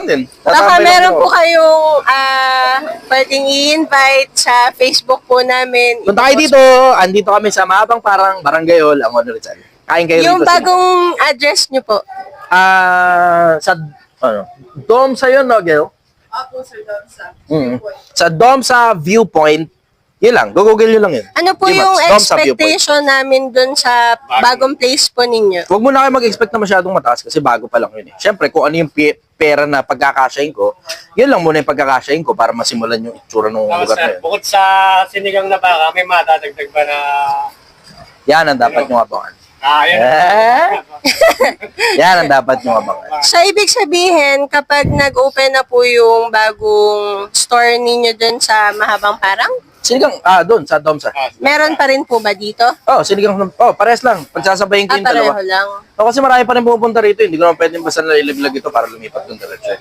din. Baka Tatambay lang meron din po ako. kayong pwedeng i-invite sa Facebook po namin. Punta kayo dito. Andito kami sa Mahabang Parang Barangay Hall, ang Honor Rizal. Kain kayo Yung rito. bagong address nyo po. Sa Domsa yun, no, Gil? Opo, Sir Domsa. Sa Domsa Viewpoint, yun lang. Google yun lang yun. Ano po Yun, yung Max, Domsa Viewpoint. expectation namin dun sa bagong place po ninyo? Huwag mo na kayo mag-expect na masyadong mataas kasi bago pa lang yun eh. Siyempre, kung ano yung pera na pagkakasyahin ko, yun lang muna yung pagkakasyahin ko para masimulan yung itsura ng Tapos, lugar na sir, yun. bukod sa sinigang na baka, may matadagdag ba na... Yan ang dapat nyo abangan. Yan. Yan ang dapat nyo abangan. So, ibig sabihin, kapag nag-open na po yung bagong store ninyo dun sa Mahabang Parang, Sinigang, doon, sa Domsa. meron pa rin po ba dito? Sinigang, parehas lang. Pagsasabayin ko yung Pareho dalawa. lang. Kasi marami pa rin pupunta rito. Hindi ko naman pwedeng basta nalilaglag ito para lumipat yung diretso.